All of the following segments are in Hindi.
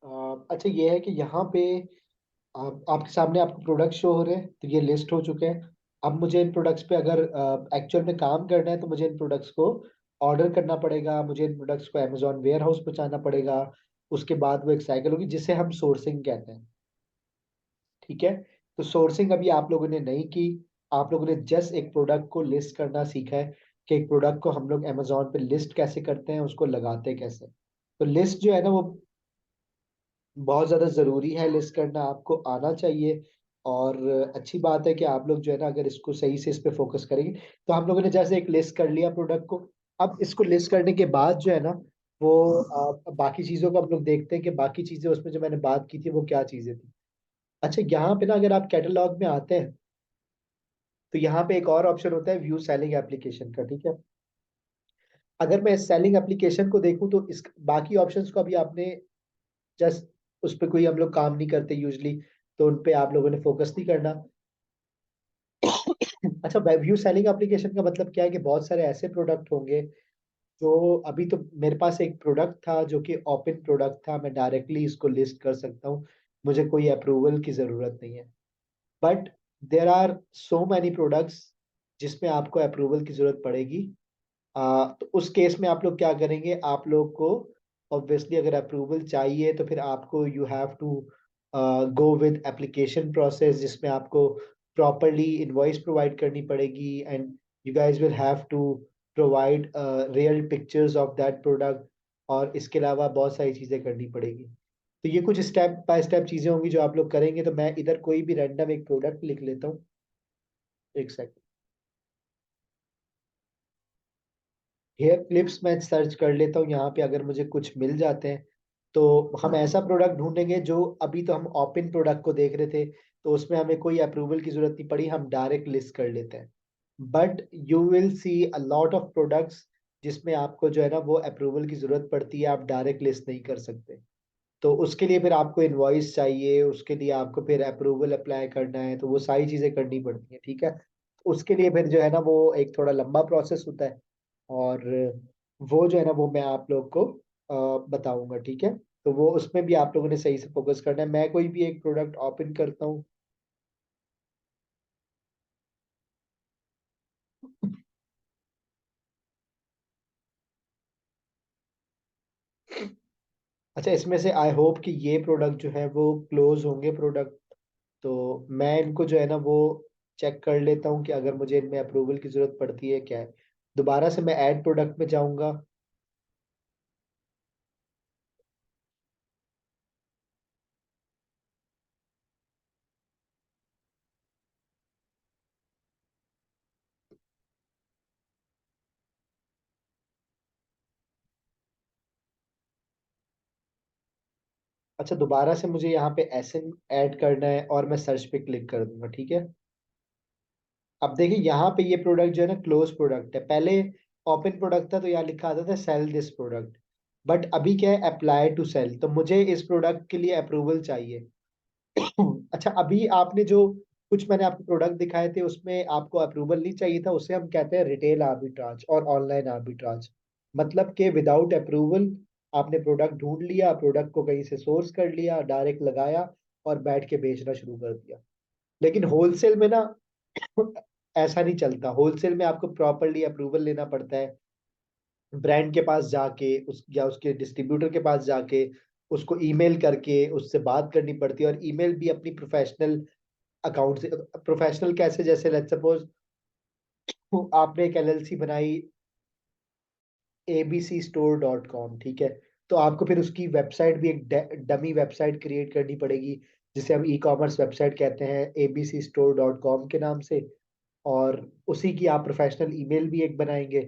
अच्छा, ये है कि यहाँ पे आपके सामने आपको प्रोडक्ट शो हो रहे हैं, तो ये लिस्ट हो चुके हैं। अब मुझे इन प्रोडक्ट्स पे अगर एक्चुअल में काम करना है तो मुझे इन प्रोडक्ट्स को ऑर्डर करना पड़ेगा, मुझे इन प्रोडक्ट्स को अमेजोन वेयर हाउस पहुंचाना पड़ेगा। उसके बाद वो एक साइकिल होगी जिसे हम सोर्सिंग कहते हैं। ठीक है। तो सोर्सिंग अभी आप लोगों ने नहीं की। आप लोगों ने जस्ट एक प्रोडक्ट को लिस्ट करना सीखा है कि एक प्रोडक्ट को हम लोग अमेजोन पे लिस्ट कैसे करते हैं, उसको लगाते कैसे। तो लिस्ट जो है ना वो बहुत ज्यादा जरूरी है, लिस्ट करना आपको आना चाहिए। और अच्छी बात है कि आप लोग जो है ना अगर इसको सही से इस पे फोकस करेंगे। तो हम लोगों ने जैसे एक लिस्ट कर लिया प्रोडक्ट को। अब इसको लिस्ट करने के बाद जो है ना वो बाकी चीजों को हम लोग देखते हैं कि बाकी चीजें उसमें जो मैंने बात की थी वो क्या चीजें थी। अच्छा, यहाँ पे ना अगर आप कैटलॉग में आते हैं तो यहाँ पे एक और ऑप्शन होता है व्यू सेलिंग एप्लीकेशन का। ठीक है। अगर मैं सेलिंग एप्लीकेशन को देखूं तो इस बाकी ऑप्शंस को अभी आपने जस्ट उस पर कोई हम लोग काम नहीं करते यूजली, तो उन पे आप लोगों ने फोकस नहीं करना। अच्छा, व्यू सेलिंग एप्लीकेशन का मतलब क्या है कि बहुत सारे ऐसे प्रोडक्ट होंगे जो अभी तो मेरे पास एक प्रोडक्ट था जो कि ओपन प्रोडक्ट था, मैं डायरेक्टली इसको लिस्ट कर सकता हूँ, मुझे कोई अप्रूवल की जरूरत नहीं है। But there are so many products जिसमें आपको अप्रूवल की जरूरत पड़ेगी। तो उस केस में आप लोग क्या करेंगे, आप लोग को ऑब्वियसली अगर अप्रूवल चाहिए तो फिर आपको you have to go with application process, जिसमें आपको प्रॉपरली इनवॉइस प्रोवाइड करनी पड़ेगी and you guys will have to provide real pictures of that product. और इसके अलावा बहुत सारी चीज़ें करनी पड़ेगी। तो ये कुछ स्टेप बाय स्टेप चीज़ें होंगी जो आप लोग करेंगे। तो मैं इधर कोई भी रैंडम एक प्रोडक्ट लिख लेता हूँ। एक सेकंड। हेयर क्लिप्स मैं सर्च कर लेता हूँ यहाँ पे, अगर मुझे कुछ मिल जाते हैं तो हम ऐसा प्रोडक्ट ढूंढेंगे जो अभी तो हम ओपन प्रोडक्ट को देख रहे थे, तो उसमें हमें कोई अप्रूवल की जरूरत नहीं पड़ी, हम डायरेक्ट लिस्ट कर लेते हैं। But you will see a lot of products जिसमें आपको जो है ना वो अप्रूवल की जरूरत पड़ती है, आप डायरेक्ट लिस्ट नहीं कर सकते। तो उसके लिए फिर आपको इनवॉइस चाहिए, उसके लिए आपको फिर अप्रूवल अप्लाई करना है, तो वो सारी चीजें करनी पड़ती हैं। ठीक है। उसके लिए फिर जो है ना वो एक थोड़ा लंबा प्रोसेस होता है। और वो जो है ना वो मैं आप लोग को बताऊंगा। ठीक है। तो वो उसमें भी आप लोगों ने सही से फोकस करना है। मैं कोई भी एक प्रोडक्ट ओपन करता हूँ। अच्छा, इसमें से आई होप कि ये प्रोडक्ट जो है वो क्लोज होंगे प्रोडक्ट। तो मैं इनको जो है ना वो चेक कर लेता हूँ कि अगर मुझे इनमें अप्रूवल की जरूरत पड़ती है क्या है। दोबारा से मैं ऐड प्रोडक्ट में जाऊंगा। अच्छा, दोबारा से मुझे यहाँ पे एसएन ऐड करना है और मैं सर्च पे क्लिक कर दूंगा। ठीक है। अब देखिए यहाँ पे ये प्रोडक्ट जो है ना क्लोज प्रोडक्ट है। पहले ओपन प्रोडक्ट था तो यहाँ लिखा आता था सेल दिस प्रोडक्ट। बट अभी क्या है, अप्लाई टू सेल, तो मुझे इस प्रोडक्ट के लिए अप्रूवल चाहिए। अच्छा, अभी आपने जो कुछ मैंने आपको प्रोडक्ट दिखाए थे उसमें आपको अप्रूवल नहीं चाहिए था, उसे हम कहते हैं रिटेल आर्बिट्राज और ऑनलाइन आर्बिट्राज। मतलब कि विदाउट अप्रूवल आपने प्रोडक्ट ढूंढ लिया, प्रोडक्ट को कहीं से सोर्स कर लिया, डायरेक्ट लगाया और बैठ के बेचना शुरू कर दिया। लेकिन होलसेल में ना ऐसा नहीं चलता। होलसेल में आपको प्रॉपरली अप्रूवल लेना पड़ता है, ब्रांड के पास जाके उस या उसके डिस्ट्रीब्यूटर के पास जाके उसको ईमेल करके उससे बात करनी पड़ती है। और ईमेल भी अपनी प्रोफेशनल अकाउंट से। प्रोफेशनल कैसे, जैसे लेट्स सपोज आपने एक एलएलसी बनाई abcstore.com। ठीक है। तो आपको फिर उसकी वेबसाइट भी एक डमी वेबसाइट क्रिएट करनी पड़ेगी, जिसे हम ई कॉमर्स वेबसाइट कहते हैं abcstore.com के नाम से। और उसी की आप प्रोफेशनल ईमेल भी एक बनाएंगे,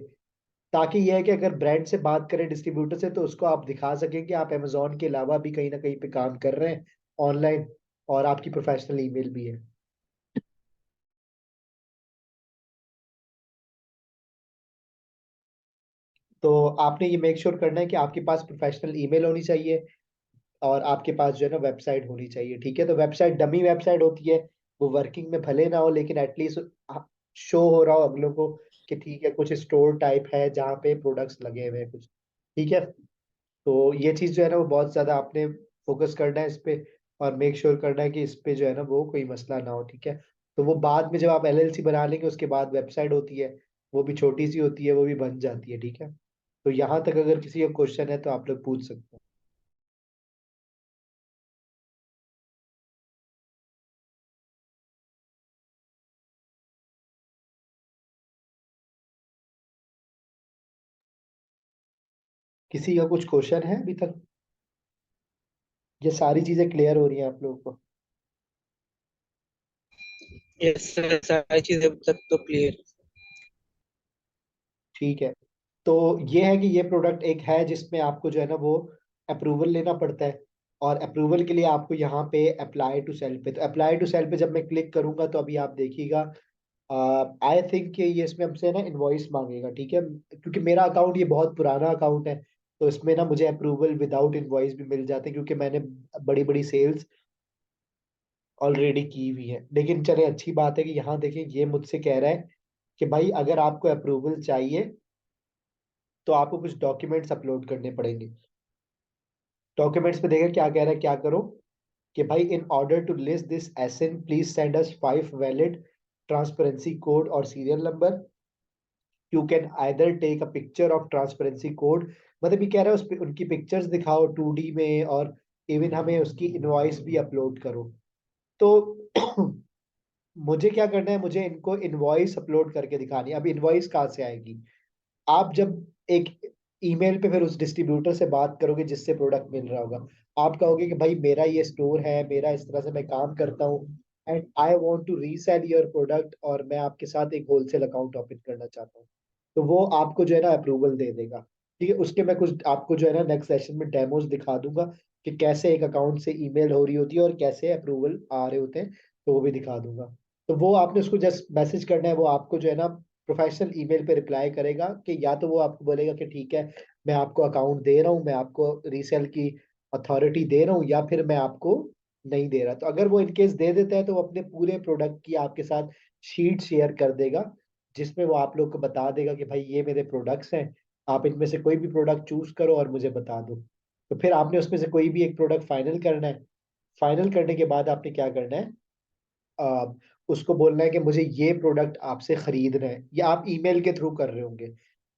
ताकि यह है कि अगर ब्रांड से बात करें डिस्ट्रीब्यूटर से तो उसको आप दिखा सकें कि आप अमेजोन के अलावा भी कहीं ना कहीं पे काम कर रहे हैं ऑनलाइन, और आपकी प्रोफेशनल ईमेल भी है। तो आपने ये मेक श्योर करना है कि आपके पास प्रोफेशनल ईमेल होनी चाहिए और आपके पास जो है ना वेबसाइट होनी चाहिए। ठीक है। तो वेबसाइट डमी वेबसाइट होती है, वो वर्किंग में भले ना हो लेकिन एटलीस्ट शो हो रहा हो अगलों को कि ठीक है कुछ स्टोर टाइप है जहाँ पे प्रोडक्ट्स लगे हुए हैं कुछ। ठीक है। तो ये चीज जो है ना वो बहुत ज्यादा आपने फोकस करना है इस पे, और मेक श्योर करना है कि इस पे जो है ना वो कोई मसला ना हो, ठीक है। तो वो बाद में जब आप एलएलसी बना लेंगे उसके बाद वेबसाइट होती है, वो भी छोटी सी होती है, वो भी बन जाती है, ठीक है। तो यहाँ तक अगर किसी का क्वेश्चन है तो आप लोग पूछ सकते हैं। किसी का कुछ क्वेश्चन है अभी तक? ये सारी चीजें क्लियर हो रही हैं आप लोगों को? यस सर, सारी चीजें अब तक तो क्लियर। ठीक है। तो ये है कि ये प्रोडक्ट एक है जिसमें आपको जो है ना वो अप्रूवल लेना पड़ता है, और अप्रूवल के लिए आपको यहाँ पे अप्लाई टू सेल पे, तो अप्लाई टू सेल पे जब मैं क्लिक करूंगा तो अभी आप देखिएगा, आई थिंक कि ये इसमें हमसे ना इनवॉइस मांगेगा, ठीक है, क्योंकि मेरा अकाउंट ये बहुत पुराना अकाउंट है। तो इसमें ना मुझे अप्रूवल विदाउट इनवॉइस भी मिल जाते हैं, क्योंकि मैंने बड़ी बड़ी सेल्स ऑलरेडी की हुई है। लेकिन चले, अच्छी बात है कि यहाँ देखिए ये मुझसे कह रहा है कि भाई अगर आपको अप्रूवल चाहिए तो आपको कुछ डॉक्यूमेंट्स अपलोड करने पड़ेंगे। डॉक्यूमेंट्स में देखिए क्या कह रहा है, क्या करो, कि भाई in order to list this ASIN please send us 5 valid transparency code और serial number. You can either take a picture of transparency code, मतलब ये कह रहा है उस पे उनकी पिक्चर्स दिखाओ 2D में, और इवन हमें उसकी इनवॉइस भी अपलोड करो। तो मुझे क्या करना है, मुझे इनको इनवॉइस अपलोड करके दिखानी है। अब इनवॉइस कहाँ से आएगी? आप जब एक ईमेल पे फिर उस डिस्ट्रीब्यूटर से बात करोगे जिससे प्रोडक्ट मिल रहा होगा, आप कहोगे कि भाई मेरा ये स्टोर है, मेरा इस तरह से मैं काम करता हूँ, and I want to resell your product, और मैं आपके साथ एक होलसेल अकाउंट ओपन करना चाहता हूँ। तो वो आपको जो है ना अप्रूवल दे देगा, ठीक है। उसके मैं कुछ आपको जो है ना नेक्स्ट सेशन में डेमोज दिखा दूंगा कि कैसे एक अकाउंट से ईमेल हो रही होती है और कैसे अप्रूवल आ रहे होते हैं, तो वो भी दिखा दूंगा। तो वो आपने उसको जस्ट मैसेज करना है, वो आपको जो है ना प्रोफेशनल ईमेल पे रिप्लाई करेगा, कि या तो वो आपको बोलेगा कि ठीक है मैं आपको अकाउंट दे रहा हूँ, मैं आपको रीसेल की अथॉरिटी दे रहा हूँ, या फिर मैं आपको नहीं दे रहा। तो अगर वो इनकेस दे देता है तो वो अपने पूरे प्रोडक्ट की आपके साथ शीट शेयर कर देगा, जिसमें वो आप लोग को बता देगा कि भाई ये मेरे प्रोडक्ट्स हैं, आप इनमें से कोई भी प्रोडक्ट चूज करो और मुझे बता दो। तो फिर आपने उसमें से कोई भी एक प्रोडक्ट फाइनल करना है। फाइनल करने के बाद आपने क्या करना है, आ, उसको बोलना है कि मुझे ये प्रोडक्ट आपसे खरीदना है, या आप ईमेल के थ्रू कर रहे होंगे।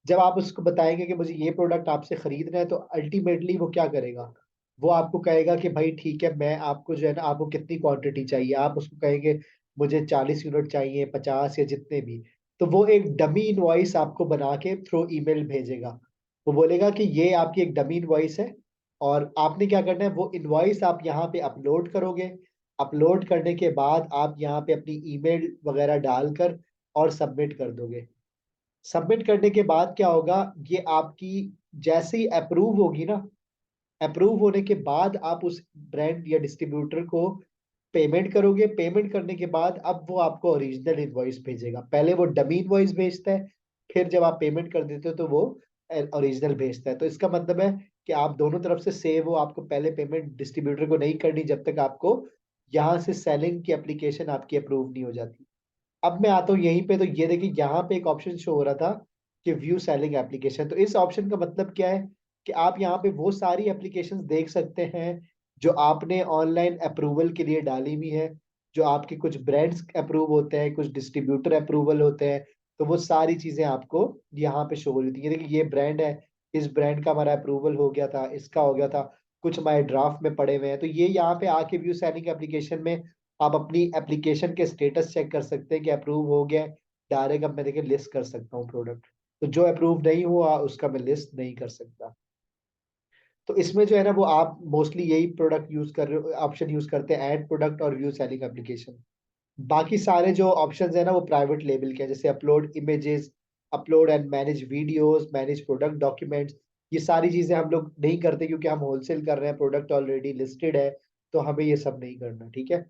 जब आप उसको बताएंगे कि मुझे ये प्रोडक्ट आपसे खरीदना है, तो अल्टीमेटली वो क्या करेगा, वो आपको कहेगा कि भाई ठीक है, मैं आपको जो है ना, आपको कितनी क्वांटिटी चाहिए, आप उसको कहेंगे मुझे 40 यूनिट चाहिए, 50 या जितने भी। तो वो एक डमी इनवॉइस आपको बना के थ्रू ईमेल भेजेगा। वो बोलेगा कि ये आपकी एक डमी इनवॉइस है, और आपने क्या करना है, वो इनवॉइस आप यहाँ पे अपलोड करोगे। अपलोड करने के बाद आप यहाँ पे अपनी ईमेल वगैरह डालकर और सबमिट कर दोगे। सबमिट करने के बाद क्या होगा, ये आपकी जैसे ही अप्रूव होगी ना, अप्रूव होने के बाद आप उस ब्रांड या डिस्ट्रीब्यूटर को पेमेंट करोगे। पेमेंट करने के बाद अब वो आपको ओरिजिनल इनवॉइस भेजेगा। पहले वो डमी इनवॉइस भेजता है, फिर जब आप पेमेंट कर देते हो तो वो ओरिजिनल भेजता है। तो इसका मतलब है कि आप दोनों तरफ से सेव हो, आपको पहले पेमेंट डिस्ट्रीब्यूटर को नहीं करनी जब तक आपको यहाँ से सेलिंग की एप्लीकेशन आपकी अप्रूव नहीं हो जाती। अब मैं आता हूँ यहीं पे, तो ये देखिए यहाँ पे एक ऑप्शन शो हो रहा था कि व्यू सेलिंग एप्लीकेशन। तो इस ऑप्शन का मतलब क्या है, कि आप यहाँ पे वो सारी एप्लीकेशंस देख सकते हैं जो आपने ऑनलाइन अप्रूवल के लिए डाली हुई है, जो आपके कुछ ब्रांड्स अप्रूव होते हैं, कुछ डिस्ट्रीब्यूटर अप्रूवल होते हैं। तो वो सारी चीजें आपको यहाँ पे शो हो रही थी। ये देखिए ये ब्रांड है, इस ब्रांड का हमारा अप्रूवल हो गया था, इसका हो गया था, कुछ हमारे ड्राफ्ट में पड़े हुए हैं। तो ये यहाँ पे आके व्यू सेलिंग एप्लीकेशन में आप अपनी एप्लीकेशन के स्टेटस चेक कर सकते हैं कि अप्रूव हो गया है। डायरेक्ट अब मैं देखिए लिस्ट कर सकता हूँ प्रोडक्ट। तो जो अप्रूव नहीं हुआ उसका मैं लिस्ट नहीं कर सकता। तो इसमें जो है ना वो आप मोस्टली यही प्रोडक्ट यूज कर रहे हो, ऑप्शन यूज करते हैं, ऐड प्रोडक्ट और व्यू सेलिंग एप्लीकेशन। बाकी सारे जो ऑप्शंस है ना वो प्राइवेट लेबल के हैं, जैसे upload images, upload and manage videos, manage product documents. ये सारी चीजें हम लोग नहीं करते, क्योंकि हम होलसेल कर रहे हैं, प्रोडक्ट ऑलरेडी लिस्टेड है, तो हमें ये सब नहीं करना, ठीक है।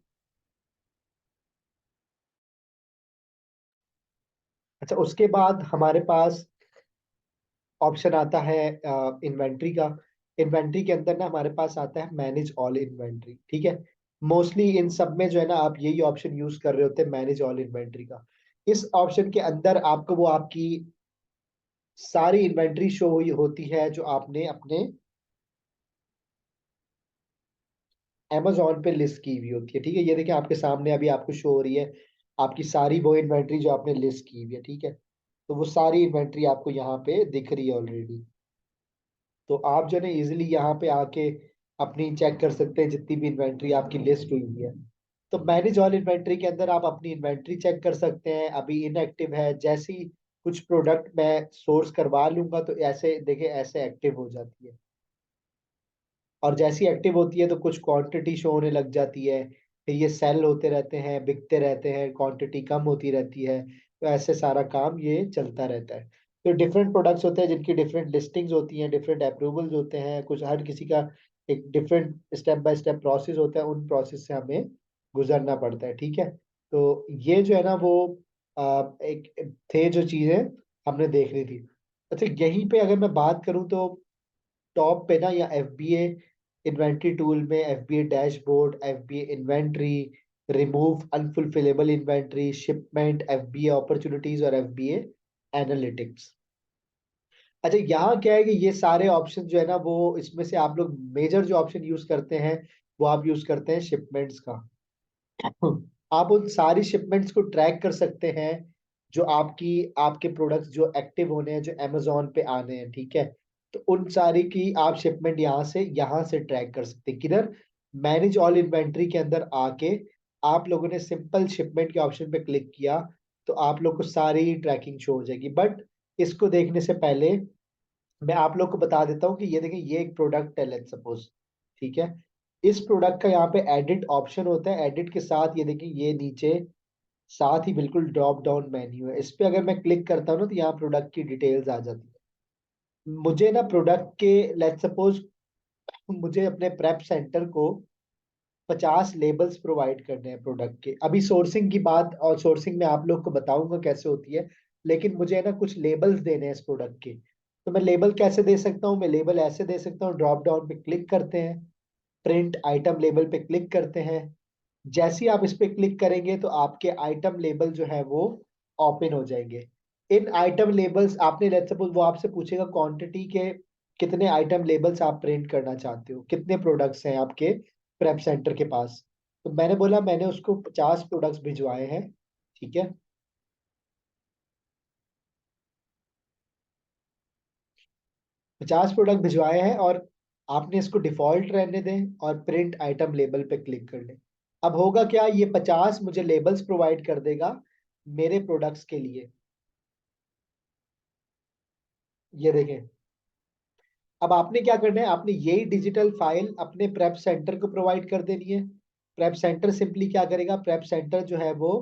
अच्छा, उसके बाद हमारे पास ऑप्शन आता है इन्वेंट्री का। इन्वेंट्री के अंदर ना हमारे पास आता है मैनेज ऑल इन्वेंट्री, ठीक है। मोस्टली इन सब में जो है ना आप यही ऑप्शन यूज कर रहे होते हैं, मैनेज ऑल इन्वेंट्री का। इस ऑप्शन के अंदर आपको वो आपकी सारी इन्वेंट्री शो हुई होती है जो आपने अपने Amazon पे लिस्ट की हुई होती है, ठीक है। ये देखिए आपके सामने अभी आपको शो हो रही है आपकी सारी वो इन्वेंट्री जो आपने लिस्ट की हुई है, ठीक है। तो वो सारी इन्वेंट्री आपको यहाँ पे दिख रही है ऑलरेडी। तो आप जो है ना इजिली यहाँ पे आके अपनी चेक कर सकते हैं जितनी भी इन्वेंट्री आपकी लिस्ट हुई हुई है। तो मैनेज ऑल इन्वेंट्री के अंदर आप अपनी इन्वेंट्री चेक कर सकते हैं, अभी इनएक्टिव है। जैसी कुछ प्रोडक्ट मैं सोर्स करवा लूंगा तो ऐसे देखिए ऐसे एक्टिव हो जाती है, और जैसी एक्टिव होती है तो कुछ क्वांटिटी शो होने लग जाती है, फिर ये सेल होते रहते हैं, बिकते रहते हैं, क्वांटिटी कम होती रहती है। तो ऐसे सारा काम ये चलता रहता है। तो डिफरेंट प्रोडक्ट्स होते हैं जिनकी डिफरेंट लिस्टिंग्स होती हैं, डिफरेंट अप्रूवल्स होते हैं, कुछ हर किसी का एक different step by step process होता है, उन प्रोसेस से हमें गुजरना पड़ता है, ठीक है। तो ये जो है ना वो एक थे जो चीजें हमने देख ली थी। अच्छा यहीं पे अगर मैं बात करूं तो टॉप पे ना या एफबीए इन्वेंट्री टूल में FBA dashboard, FBA inventory, remove unfulfillable inventory, shipment, FBA opportunities और एफबीए एनालिटिक्स। अच्छा यहाँ क्या है कि ये सारे ऑप्शन जो है ना वो इसमें से आप लोग मेजर जो ऑप्शन यूज करते हैं वो आप यूज करते हैं शिपमेंट्स का। आप उन सारी शिपमेंट्स को ट्रैक कर सकते हैं जो आपकी आपके प्रोडक्ट्स जो एक्टिव होने हैं, जो अमेजोन पे आने हैं, ठीक है। तो उन सारी की आप शिपमेंट यहाँ से ट्रैक कर सकते हैं किधर, मैनेज ऑल इन्वेंट्री के अंदर आके आप लोगों ने सिंपल शिपमेंट के ऑप्शन पे क्लिक किया तो आप लोग को सारी ट्रैकिंग शो हो जाएगी। बट इसको देखने से पहले मैं आप लोग को बता देता हूँ कि ये देखिए ये एक प्रोडक्ट है, लेट्स सपोज, ठीक है। इस प्रोडक्ट का यहाँ पे एडिट ऑप्शन होता है, एडिट के साथ ये देखिए ये नीचे साथ ही बिल्कुल ड्रॉप डाउन मेन्यू है, इस पे अगर मैं क्लिक करता हूँ ना तो यहाँ प्रोडक्ट की डिटेल्स आ जाती है। मुझे ना प्रोडक्ट के लेट्स सपोज मुझे अपने प्रेप सेंटर को 50 लेबल्स प्रोवाइड करने हैं प्रोडक्ट के। अभी सोर्सिंग की बात, और सोर्सिंग में आप लोग को बताऊंगा कैसे होती है, लेकिन मुझे है ना कुछ लेबल्स देने हैं इस प्रोडक्ट के। तो मैं लेबल कैसे दे सकता हूँ, मैं लेबल ऐसे दे सकता हूँ, ड्रॉप डाउन पे क्लिक करते हैं, प्रिंट आइटम लेबल पे क्लिक करते हैं। जैसे ही आप इस पे क्लिक करेंगे तो आपके आइटम लेबल जो है वो ओपन हो जाएंगे। इन आइटम लेबल्स आपने लेट्स सपोज वो आपसे पूछेगा क्वांटिटी के कितने आइटम लेबल्स आप प्रिंट करना चाहते हो, कितने प्रोडक्ट्स हैं आपके प्रेप सेंटर के पास। तो मैंने बोला मैंने उसको 50 प्रोडक्ट्स भिजवाए हैं, ठीक है। 50 प्रोडक्ट भिजवाए हैं और आपने इसको डिफॉल्ट रहने दें और प्रिंट आइटम लेबल पे क्लिक कर लें। अब होगा क्या, ये 50 मुझे लेबल्स प्रोवाइड कर देगा मेरे प्रोडक्ट्स के लिए। ये देखें, अब आपने क्या करना है, आपने यही डिजिटल फाइल अपने प्रेप सेंटर को प्रोवाइड कर देनी है। प्रेप सेंटर सिंपली क्या करेगा, प्रेप सेंटर जो है वो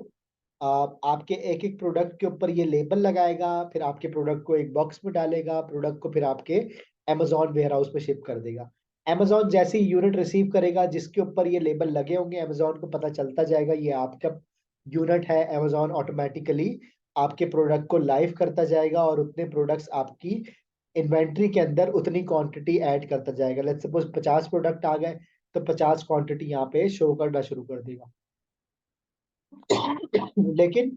आपके एक एक प्रोडक्ट के ऊपर ये लेबल लगाएगा, फिर आपके प्रोडक्ट को एक बॉक्स में डालेगा, प्रोडक्ट को फिर आपके अमेजोन वेयर हाउस पे शिप कर देगा। अमेजोन जैसे ही यूनिट रिसीव करेगा जिसके ऊपर ये लेबल लगे होंगे, अमेजोन को पता चलता जाएगा ये आपका यूनिट है। अमेजोन ऑटोमेटिकली आपके प्रोडक्ट को लाइव करता जाएगा और उतने प्रोडक्ट्स आपकी इन्वेंट्री के अंदर उतनी क्वांटिटी ऐड करता जाएगा। लेट्स सपोज 50 प्रोडक्ट आ गए तो 50 क्वांटिटी यहाँ पे शो करना शुरू कर देगा। लेकिन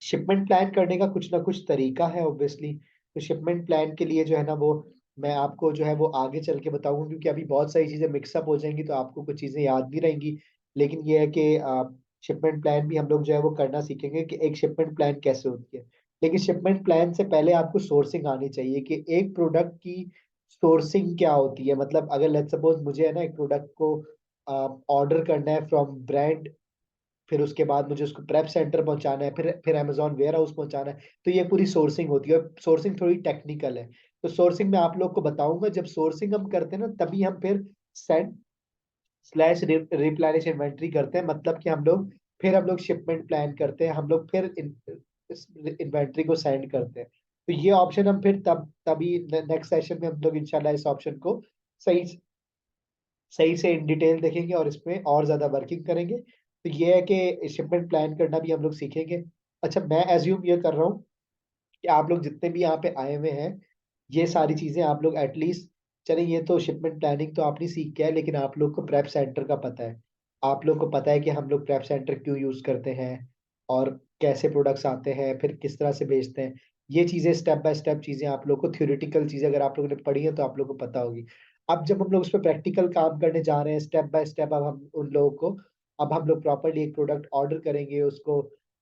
शिपमेंट प्लान करने का कुछ ना कुछ तरीका है ऑब्वियसली। तो शिपमेंट प्लान के लिए जो है ना वो मैं आपको जो है वो आगे चल के बताऊंगा, क्योंकि अभी बहुत सारी चीजें मिक्सअप हो जाएंगी तो आपको कुछ चीजें याद नहीं रहेंगी। लेकिन ये है कि शिपमेंट प्लान भी हम लोग जो है वो करना सीखेंगे कि एक शिपमेंट प्लान कैसे होती है। लेकिन शिपमेंट प्लान से पहले आपको सोर्सिंग आनी चाहिए कि एक प्रोडक्ट की सोर्सिंग क्या होती है। मतलब अगर लेट्स सपोज मुझे है ना एक प्रोडक्ट को ऑर्डर करना है फ्रॉम ब्रांड, फिर उसके बाद मुझे उसको प्रेप सेंटर पहुंचाना है, फिर अमेजोन वेयर हाउस पहुंचाना है, तो ये पूरी सोर्सिंग होती है। सोर्सिंग थोड़ी टेक्निकल है, तो सोर्सिंग में आप लोग को बताऊंगा। जब सोर्सिंग हम करते हैं ना तभी हम फिर सेंड स्लैश रिप्लेनिश इन्वेंट्री करते हैं, मतलब कि हम लोग शिपमेंट प्लान करते हैं, हम लोग फिर इन्वेंट्री को सेंड करते हैं। तो ये ऑप्शन हम फिर तभी नेक्स्ट सेशन में हम लोग इंशाल्लाह इस ऑप्शन को सही सही से इन डिटेल देखेंगे और इसमें और ज्यादा वर्किंग करेंगे। तो ये है कि शिपमेंट प्लान करना भी हम लोग सीखेंगे। अच्छा मैं एज्यूम ये कर रहा हूँ कि आप लोग जितने भी यहाँ पे आए हुए हैं ये सारी चीजें आप लोग एटलीस्ट, चले ये तो शिपमेंट प्लानिंग तो आप नहीं सीख के आए, लेकिन आप लोग को प्रेप सेंटर का पता है। आप लोग को पता है कि हम लोग प्रेप सेंटर क्यों यूज करते हैं और कैसे प्रोडक्ट्स आते हैं, फिर किस तरह से बेचते हैं। ये चीजें स्टेप बाय स्टेप चीजें आप लोग को, थ्योरेटिकल चीजें अगर आप लोगों ने पढ़ी है तो आप लोग को पता होगी। अब जब हम लोग उस पर प्रैक्टिकल काम करने जा रहे हैं स्टेप बाय स्टेप, अब हम उन लोगों को, अब हम लोग प्रॉपरली एक प्रोडक्ट ऑर्डर करेंगे, उसको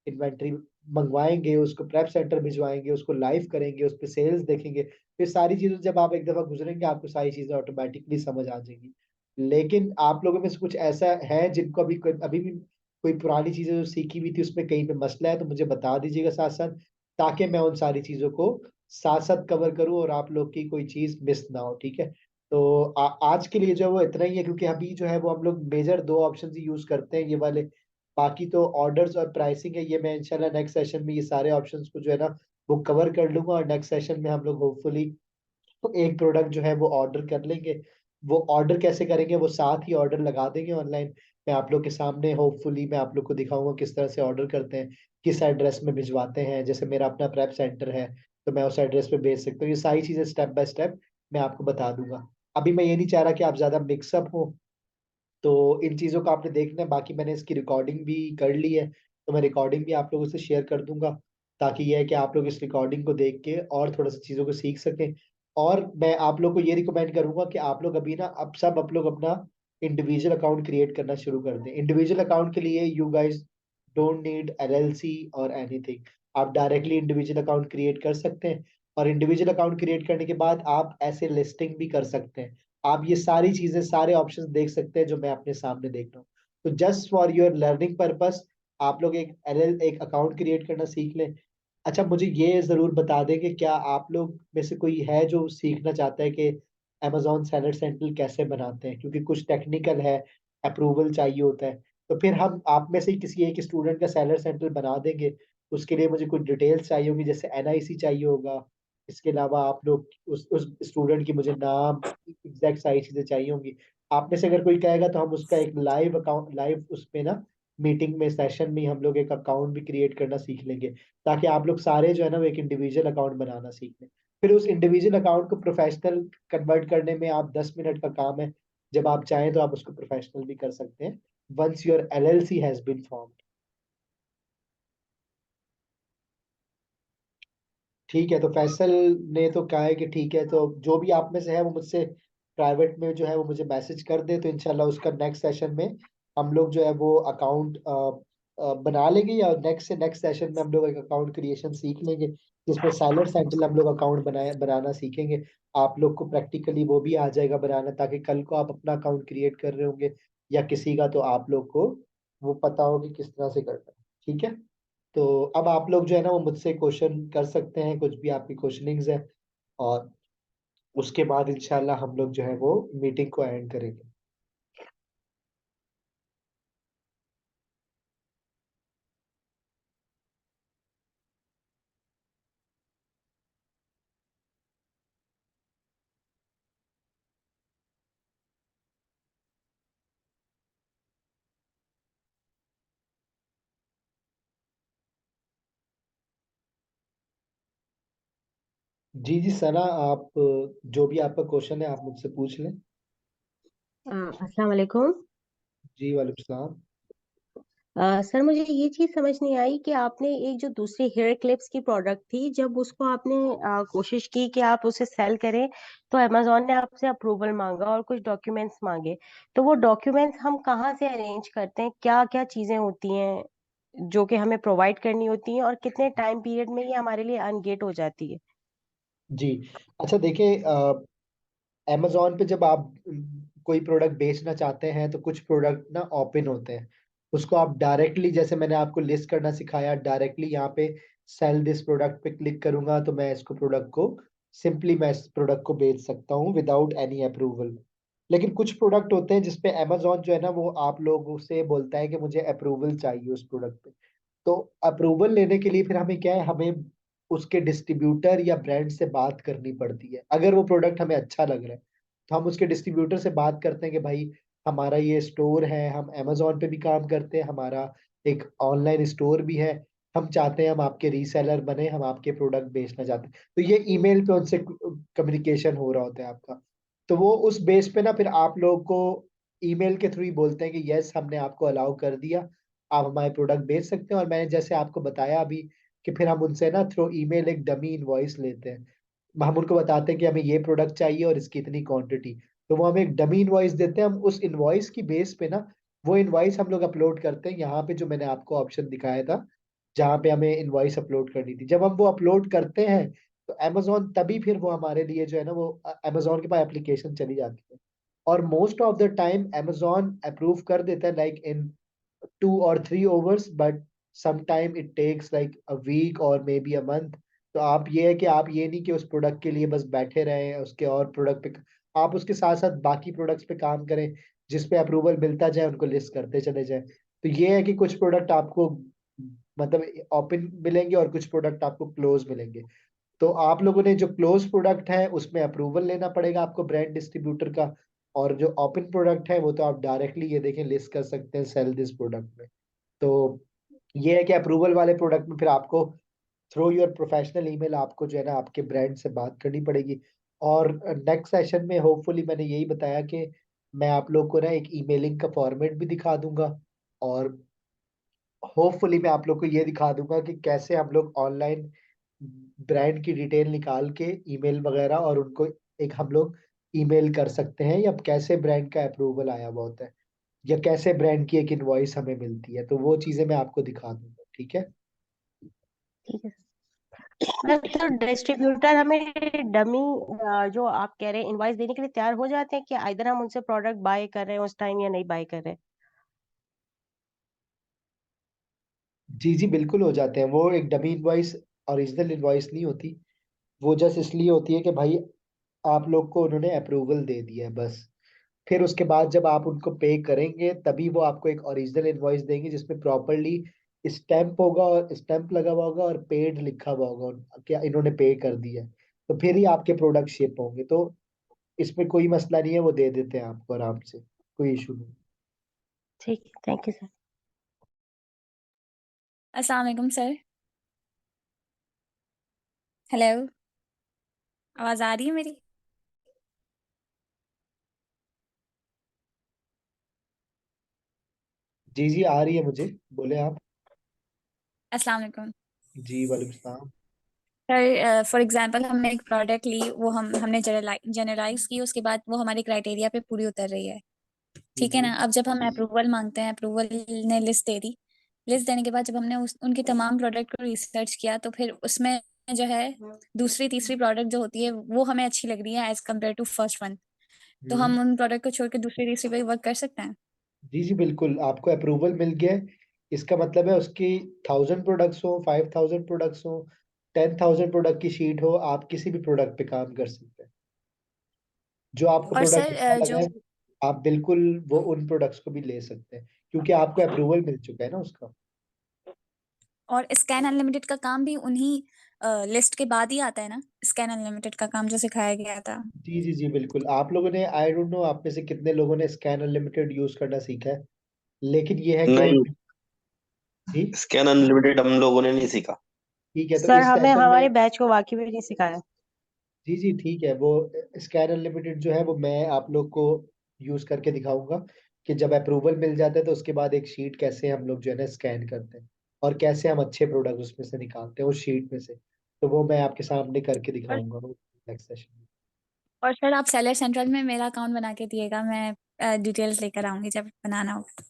इन्वेंट्री मंगवाएंगे, उसको प्रेप सेंटर भिजवाएंगे, उसको लाइव करेंगे, उस पर सेल्स देखेंगे। फिर सारी चीजें जब आप एक दफा गुजरेंगे, आपको सारी चीजें ऑटोमेटिकली समझ आ जाएंगी। लेकिन आप लोगों में से कुछ ऐसा है जिनको अभी भी कोई पुरानी चीजें जो सीखी हुई थी उसमें कहीं पे मसला है, तो मुझे बता दीजिएगा साथ साथ, ताकि मैं उन सारी चीजों को साथ साथ कवर करूं और आप लोग की कोई चीज मिस ना हो, ठीक है। तो आज के लिए जो है वो इतना ही है, क्योंकि अभी जो है वो हम लोग मेजर दो ऑप्शन ही यूज करते हैं ये वाले। बाकी तो ऑर्डर्स और प्राइसिंग है, ये मैं इंशाल्लाह नेक्स्ट सेशन में ये सारे ऑप्शंस को जो है ना वो कवर कर लूंगा, और नेक्स्ट सेशन में हम लोग होपफुली तो एक प्रोडक्ट जो है वो ऑर्डर कर लेंगे। वो ऑर्डर कैसे करेंगे, वो साथ ही ऑर्डर लगा देंगे ऑनलाइन। मैं आप लोग के सामने होपफुली मैं आप लोग को दिखाऊंगा किस तरह से ऑर्डर करते हैं, किस एड्रेस में भिजवाते हैं। जैसे मेरा अपना प्रेप सेंटर है, तो मैं उस एड्रेस पे भेज सकता हूँ। ये सारी चीजें स्टेप बाय स्टेप मैं आपको बता दूंगा। अभी मैं ये नहीं चाह रहा कि आप ज्यादा मिक्सअप हो, तो इन चीज़ों को आपने देखना है। बाकी मैंने इसकी रिकॉर्डिंग भी कर ली है, तो मैं रिकॉर्डिंग भी आप लोगों से शेयर कर दूंगा, ताकि यह है कि आप लोग इस रिकॉर्डिंग को देख के और थोड़ा सा चीज़ों को सीख सकें। और मैं आप लोग को ये रिकमेंड करूंगा कि आप लोग अभी ना अब सब आप लोग अपना इंडिविजुअल अकाउंट क्रिएट करना शुरू कर दें। इंडिविजुअल अकाउंट के लिए you guys don't need LLC और एनीथिंग। आप डायरेक्टली इंडिविजुअल अकाउंट क्रिएट कर सकते हैं, और इंडिविजुअल अकाउंट क्रिएट करने के बाद आप ऐसे लिस्टिंग भी कर सकते हैं। आप ये सारी चीजें सारे ऑप्शंस देख सकते हैं जो मैं अपने सामने देख रहा हूँ। तो just for your learning purpose आप लोग एक अकाउंट क्रिएट करना सीख लें। अच्छा, मुझे ये जरूर बता दें कि क्या आप लोग में से कोई है जो सीखना चाहता है कि अमेजोन सेलर सेंट्रल कैसे बनाते हैं, क्योंकि कुछ टेक्निकल है, अप्रूवल चाहिए होता है। तो फिर हम आप में से ही किसी एक स्टूडेंट का सेलर सेंट्रल बना देंगे। उसके लिए मुझे कुछ डिटेल्स चाहिए होंगी, जैसे एनआईसी चाहिए होगा। इसके अलावा आप लोग उस स्टूडेंट की मुझे नाम, एग्जैक्ट सारी चीजें चाहिए होंगी। आप में से अगर कोई कहेगा तो हम उसका एक लाइव अकाउंट, लाइव उसमें ना मीटिंग में सेशन में हम लोग एक अकाउंट भी क्रिएट करना सीख लेंगे, ताकि आप लोग सारे जो है ना वो एक इंडिविजुअल अकाउंट बनाना सीख लें। फिर उस इंडिविजुअल अकाउंट को प्रोफेशनल कन्वर्ट करने में आप 10 मिनट का काम है। जब आप चाहें तो आप उसको प्रोफेशनल भी कर सकते हैं, once your LLC has been formed. ठीक है, तो फैसल ने तो कहा है कि ठीक है, तो जो भी आप में से है वो मुझसे प्राइवेट में जो है वो मुझे मैसेज कर दे, तो इंशाल्लाह उसका नेक्स्ट सेशन में हम लोग जो है वो अकाउंट बना लेंगे, या नेक्स्ट से नेक्स्ट सेशन में हम लोग एक अकाउंट क्रिएशन सीख लेंगे, जिसमें सैलड सेंट्रल हम लोग अकाउंट बनाना सीखेंगे। आप लोग को प्रैक्टिकली वो भी आ जाएगा बनाना, ताकि कल को आप अपना अकाउंट क्रिएट कर रहे होंगे या किसी का, तो आप लोग को वो पता हो कि किस तरह से करना है। ठीक है, तो अब आप लोग जो है ना वो मुझसे क्वेश्चन कर सकते हैं, कुछ भी आपकी क्वेश्चनिंग्स है, और उसके बाद इंशाल्लाह हम लोग जो है वो मीटिंग को एंड करेंगे। जी जी सना, आप जो भी आपका क्वेश्चन है आप मुझसे पूछ लें। अस्सलाम वालेकुम। जी वालेकुम सलाम। सर, मुझे ये चीज़ समझ नहीं आई कि आपने एक जो दूसरी हेयर क्लिप्स की प्रोडक्ट थी, जब उसको आपने कोशिश की कि आप उसे सेल करें, तो अमेजोन ने आपसे अप्रूवल मांगा और कुछ डॉक्यूमेंट्स मांगे। तो वो डॉक्यूमेंट्स हम कहाँ से अरेंज करते हैं? क्या क्या चीज़ें होती हैं जो कि हमें प्रोवाइड करनी होती हैं, और कितने टाइम पीरियड में ये हमारे लिए अनगेट हो जाती है? जी, अच्छा देखिए, amazon पे जब आप कोई प्रोडक्ट बेचना चाहते हैं तो कुछ प्रोडक्ट ना ओपन होते हैं। उसको आप डायरेक्टली, जैसे मैंने आपको लिस्ट करना सिखाया, डायरेक्टली यहाँ पे सेल दिस प्रोडक्ट पे क्लिक करूंगा तो मैं इसको प्रोडक्ट को सिंपली मैं इस प्रोडक्ट को बेच सकता हूँ विदाउट एनी अप्रूवल। लेकिन कुछ प्रोडक्ट होते हैं जिसपे अमेजोन जो है ना वो आप लोगों से बोलता है कि मुझे अप्रूवल चाहिए उस प्रोडक्ट पे। तो अप्रूवल लेने के लिए फिर हमें क्या है, हमें उसके डिस्ट्रीब्यूटर या ब्रांड से बात करनी पड़ती है। अगर वो प्रोडक्ट हमें अच्छा लग रहा है तो हम उसके डिस्ट्रीब्यूटर से बात करते हैं कि भाई हमारा ये स्टोर है, हम अमेजोन पे भी काम करते हैं, हमारा एक ऑनलाइन स्टोर भी है, हम चाहते हैं हम आपके रीसेलर बने, हम आपके प्रोडक्ट बेचना चाहते हैं। तो ये ईमेल पे उनसे कम्युनिकेशन हो रहा होता है आपका। तो वो उस बेस पे ना फिर आप लोग को ईमेल के थ्रू ही बोलते हैं कि यस हमने आपको अलाउ कर दिया, आप हमारे प्रोडक्ट बेच सकते हैं। और मैंने जैसे आपको बताया अभी कि फिर हम उनसे ना थ्रू ईमेल एक डमी इनवॉइस लेते हैं। हम उनको बताते हैं कि हमें ये प्रोडक्ट चाहिए और इसकी इतनी क्वांटिटी। तो वो हमें एक डमी इनवॉइस देते हैं, हम उस इनवॉइस की बेस पे ना वो इनवॉइस हम लोग अपलोड करते हैं यहाँ पे, जो मैंने आपको ऑप्शन दिखाया था जहाँ पे हमें इनवॉइस अपलोड करनी थी। जब हम वो अपलोड करते हैं तो अमेजोन तभी फिर वो हमारे लिए जो है ना वो अमेजोन के पास एप्लीकेशन चली जाती है, और most of the time Amazon approve कर देता है like in 2 or 3 hours, but sometime it takes like a week or maybe a month। तो आप ये है कि आप ये नहीं कि उस प्रोडक्ट के लिए बस बैठे रहें, उसके और प्रोडक्ट पे आप उसके साथ साथ बाकी प्रोडक्ट्स पे काम करें, जिस पे अप्रूवल मिलता जाए उनको लिस्ट करते चले जाएं। तो ये है कि कुछ प्रोडक्ट आपको मतलब ओपन मिलेंगे और कुछ प्रोडक्ट आपको क्लोज मिलेंगे। तो आप लोगों ने जो क्लोज प्रोडक्ट है उसमें अप्रूवल लेना पड़ेगा आपको ब्रांड डिस्ट्रीब्यूटर का, और जो ओपन प्रोडक्ट है वो तो आप डायरेक्टली ये देखें लिस्ट कर सकते हैं सेल दिस प्रोडक्ट में। तो ये है कि अप्रूवल वाले प्रोडक्ट में फिर आपको थ्रू योर प्रोफेशनल ईमेल आपको जो है ना आपके ब्रांड से बात करनी पड़ेगी। और नेक्स्ट सेशन में होपफुली मैंने यही बताया कि मैं आप लोग को ना एक ईमेलिंग का फॉर्मेट भी दिखा दूंगा, और होपफुली मैं आप लोग को ये दिखा दूंगा कि कैसे हम लोग ऑनलाइन ब्रांड की डिटेल निकाल के ईमेल वगैरह और उनको एक हम लोग ईमेल कर सकते हैं, या कैसे ब्रांड का अप्रूवल आया हुआ होता है, या कैसे ब्रांड की एक इनवॉइस हमें मिलती है। तो वो चीजें मैं आपको दिखा दूंगा, ठीक है। ठीक है सर। तो डिस्ट्रीब्यूटर हमें डमी जो आप कह रहे हैं इनवाइस देने के लिए तैयार हो जाते हैं कि इधर हम उनसे प्रोडक्ट बाय कर रहे हैं उस टाइम या नहीं बाय कर रहे हैं? जी जी बिल्कुल हो जाते हैं। वो एक डमी इनवॉइस ओरिजिनल इनवॉइस नहीं होती, वो जस्ट इसलिए होती है कि भाई आप लोग को उन्होंने अप्रूवल दे दिया है बस। फिर उसके बाद जब आप उनको पे करेंगे तभी वो आपको एक ओरिजिनल इनवॉइस देंगे जिसमें प्रॉपरली स्टैंप होगा, और स्टैंप लगा हुआ होगा और पेड लिखा हुआ होगा क्या इन्होंने पे कर दिया है। तो फिर ही आपके प्रोडक्ट शिप होंगे। तो इसमें कोई मसला नहीं है, वो दे देते हैं आपको आराम से, कोई इशू नहीं। ठीक है, थैंक यू सर। अस्सलाम वालेकुम सर। हेलो, आवाज़ आ रही है मेरी? जी जी आ रही है मुझे, बोले आप। अस्सलाम वालेकुम जी वालेकुम सलाम। सर। फॉर एग्जांपल हमने एक प्रोडक्ट ली, वो हमने जनरलाइज की, उसके बाद वो हमारे क्राइटेरिया पे पूरी उतर रही है, ठीक है हम्म। ना। अब जब हम अप्रूवल मांगते हैं, अप्रूवल ने लिस्ट दे दी, लिस्ट देने के बाद जब हमने उनके तमाम प्रोडक्ट को रिसर्च किया तो फिर उसमें जो है दूसरी तीसरी प्रोडक्ट जो होती है वो हमें अच्छी लग रही है as compare to first one, तो हम्म। हम उन प्रोडक्ट को छोड़ के दूसरी तीसरी पे वर्क कर सकते हैं। जी जी बिल्कुल, आपको अप्रूवल मिल गया है, इसका मतलब है उसकी 1000 प्रोडक्ट्स हो, 5000 प्रोडक्ट्स हो, 10,000 प्रोडक्ट की शीट हो, आप किसी भी प्रोडक्ट पे काम कर सकते हैं। जो आपको और प्रोडक्ट सर अच्छा लगा जो है आप बिल्कुल वो उन प्रोडक्ट्स को भी ले सकते हैं, क्योंकि आपको अप्रूवल मिल चुका है ना उसका। और स्कैन अनलिमिटेड का काम भी उन्हीं लिस्ट के बाद ही आता है ना, स्कैन अनलिमिटेड का काम जो सिखाया गया था। जी जी जी बिल्कुल। आप लोगों ने आई डोंट नो आप में से कितने लोगों ने स्कैन अनलिमिटेड यूज करना सीखा है, लेकिन ये है कि नहीं, जी स्कैन अनलिमिटेड हम लोगों ने नहीं सीखा। ठीक है। तो सर इस हमें सेशन में हमारे बैच को वाकई में नहीं सिखाया। जी जी ठीक है, वो स्कैन अनलिमिटेड जो है वो मैं आप लोग को यूज करके दिखाऊंगा कि जब अप्रूवल मिल जाता है तो उसके बाद एक शीट कैसे हम लोग जो है ना स्कैन करते हैं, और कैसे हम अच्छे प्रोडक्ट उसमें से निकालते हैं उस शीट में से। तो वो मैं आपके सामने करके और, दिखाऊंगा नेक्स्ट सेशन में। और सर आप सेलर सेंट्रल में मेरा अकाउंट बना के दिएगा, मैं डिटेल्स लेकर आऊंगी जब बनाना होगा।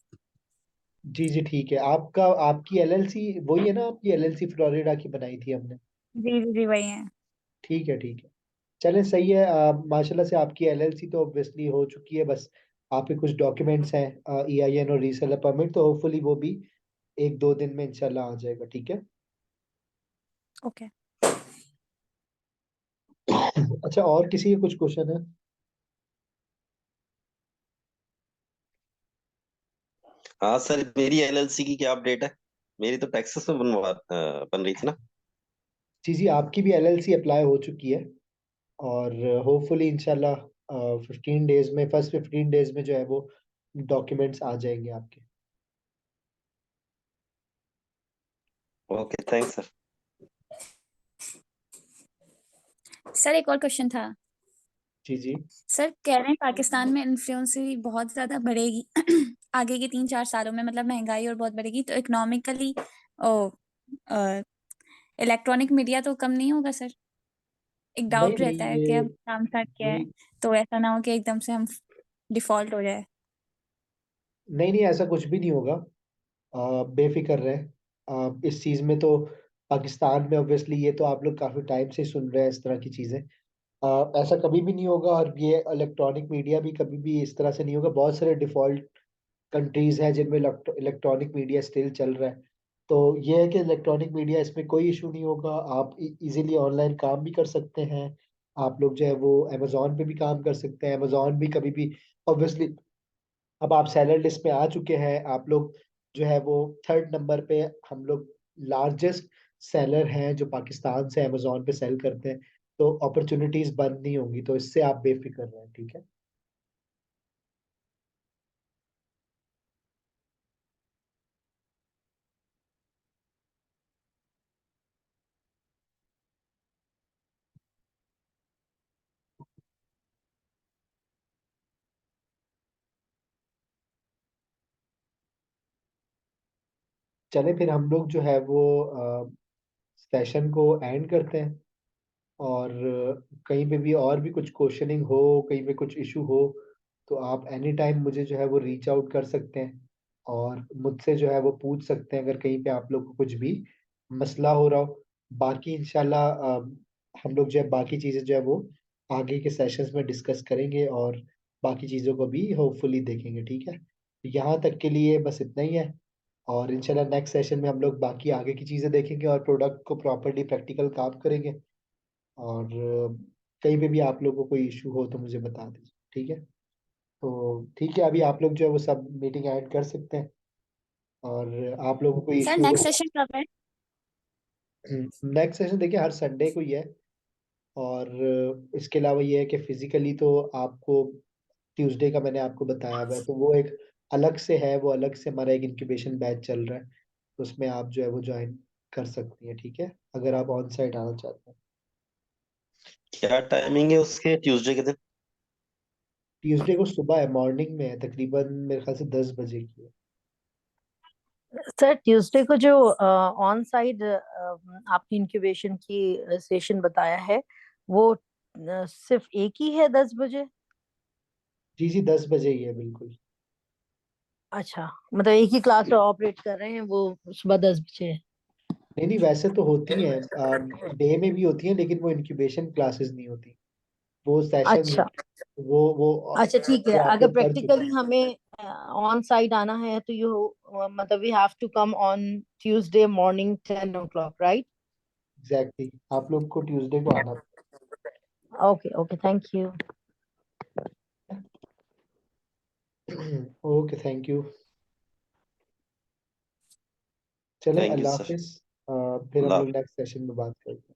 जी जी ठीक है। आपका आपकी एलएलसी वही है ना, आपकी एलएलसी फ्लोरिडा की बनाई थी हमने। जी जी जी, वही है। ठीक है ठीक है। चलें सही है। माशाल्लाह से आपकी एलएलसी तो ऑब्वियसली हो चुकी है, बस आपके कुछ डॉक्यूमेंट्स हैं ईआईएन और रीसेलर परमिट, तो होपफुली वो भी 1-2 दिन में इंशाल्लाह आ जाएगा, ठीक है। ओके। अच्छा, और किसी के कुछ क्वेश्चन है? हाँ सर, मेरी एलएलसी की क्या अपडेट है? मेरी तो टेक्सास में बन रही थी ना। जी जी आपकी भी एलएलसी अप्लाई हो चुकी है, और होपफुली इंशाल्लाह 15 डेज में, फर्स्ट 15 डेज में जो है वो डॉक्यूमेंट्स आ जाएंगे आपके। Okay, thanks sir. सर एक और क्वेश्चन था। जी जी सर कह रहे हैं पाकिस्तान में इन्फ्लुएंसी बहुत ज्यादा बढ़ेगी आगे के 3-4 सालों में, मतलब महंगाई और बहुत बढ़ेगी, तो इकोनॉमिकली ओ इलेक्ट्रॉनिक मीडिया तो कम नहीं होगा सर? एक नहीं डाउट नहीं रहता है कि ये हम काम स्टार्ट किया है, ये तो ऐसा ना हो कि एकदम से हम डिफॉल्ट हो जाए। नहीं नहीं ऐसा कुछ भी नहीं होगा। बेफिक्र रहे। इस चीज में तो पाकिस्तान में ऑब्वियसली ये तो आप लोग काफी टाइम से सुन रहे हैं इस तरह की चीजें। ऐसा कभी भी नहीं होगा, और ये इलेक्ट्रॉनिक मीडिया भी कभी भी इस तरह से नहीं होगा। बहुत सारे डिफॉल्ट कंट्रीज हैं जिनमें इलेक्ट्रॉनिक मीडिया स्टिल चल रहा है। तो ये है कि इलेक्ट्रॉनिक मीडिया, इसमें कोई इशू नहीं होगा। आप इजीली ऑनलाइन काम भी कर सकते हैं। आप लोग जो है वो अमेजोन पे भी काम कर सकते हैं। अमेजोन भी कभी भी ऑब्वियसली, अब आप सेलर लिस्ट में आ चुके हैं। आप लोग जो है वो थर्ड नंबर पे, हम लोग लार्जेस्ट सेलर हैं जो पाकिस्तान से अमेजोन पे सेल करते हैं। तो अपॉर्चुनिटीज बंद नहीं होंगी, तो इससे आप बेफिक्र रहें, ठीक है। चले फिर हम लोग जो है वो सेशन को एंड करते हैं। और कहीं पे भी और भी कुछ क्वेश्चनिंग हो, कहीं पे कुछ इशू हो, तो आप एनी टाइम मुझे जो है वो रीच आउट कर सकते हैं और मुझसे जो है वो पूछ सकते हैं, अगर कहीं पे आप लोग को कुछ भी मसला हो रहा हो। बाकी इंशाल्लाह हम लोग जो है बाकी चीज़ें जो है वो आगे के सेशंस में डिस्कस करेंगे, और बाकी चीज़ों को भी होपफुली देखेंगे, ठीक है। यहाँ तक के लिए बस इतना ही है। और इंशाल्लाह नेक्स्ट सेशन में हम लोग बाकी आगे की चीज़ें देखेंगे और प्रोडक्ट को प्रॉपरली प्रैक्टिकल काम करेंगे। और कहीं पे भी आप लोगों को कोई इशू हो तो मुझे बता दीजिए, ठीक है। तो ठीक है, अभी आप लोग जो है वो सब मीटिंग ऐड कर सकते हैं। और आप लोगों को कोई सर इशू नेक्स्ट हो, सेशन कब है? नेक्स्ट सेशन देखिए हर संडे को ही है। और इसके अलावा ये है कि फिजिकली तो आपको ट्यूसडे का मैंने आपको बताया हुआ है, तो वो एक अलग से है, वो अलग से हमारा एक इंक्यूबेशन बैच चल रहा है। तो उसमें आप जो है वो ज्वाइन कर सकती हैं, ठीक है, अगर आप ऑन साइट आना चाहते हैं। क्या टाइमिंग है उसके ट्यूसडे के दिन? ट्यूसडे को सुबह है, मॉर्निंग में है, तकरीबन मेरे ख्याल से 10 बजे की है। सर ट्यूसडे को जो ऑन साइड आपकी इंक्यूबेशन की सेशन बताया है, वो सिर्फ एक ही है 10 बजे? जी जी 10 बजे ही है बिल्कुल। अच्छा, मतलब एक ही क्लास ऑपरेट कर रहे हैं, वो सुबह 10 बजे है। नहीं नहीं वैसे तो होती हैं, डे में भी होती हैं, लेकिन वो इंक्यूबेशन क्लासेस नहीं होती, वो सेशंस अच्छा होते हैं। वो अच्छा, ठीक है। वो आप अगर लोग कर चुके प्रैक्टिकली हैं। हमें ऑन साइड आना है तो मतलब we have to come on Tuesday morning 10 o'clock, right? Exactly, आप लोग को ट्यूसडे को आना ओके ओके, थैंक यू। पड़ेगा। Okay, thank you. चले, थैंक यू अल्लाह सर। हाफिज। फिर हम अल्लाह लोग नेक्स्ट सेशन में बात करते हैं।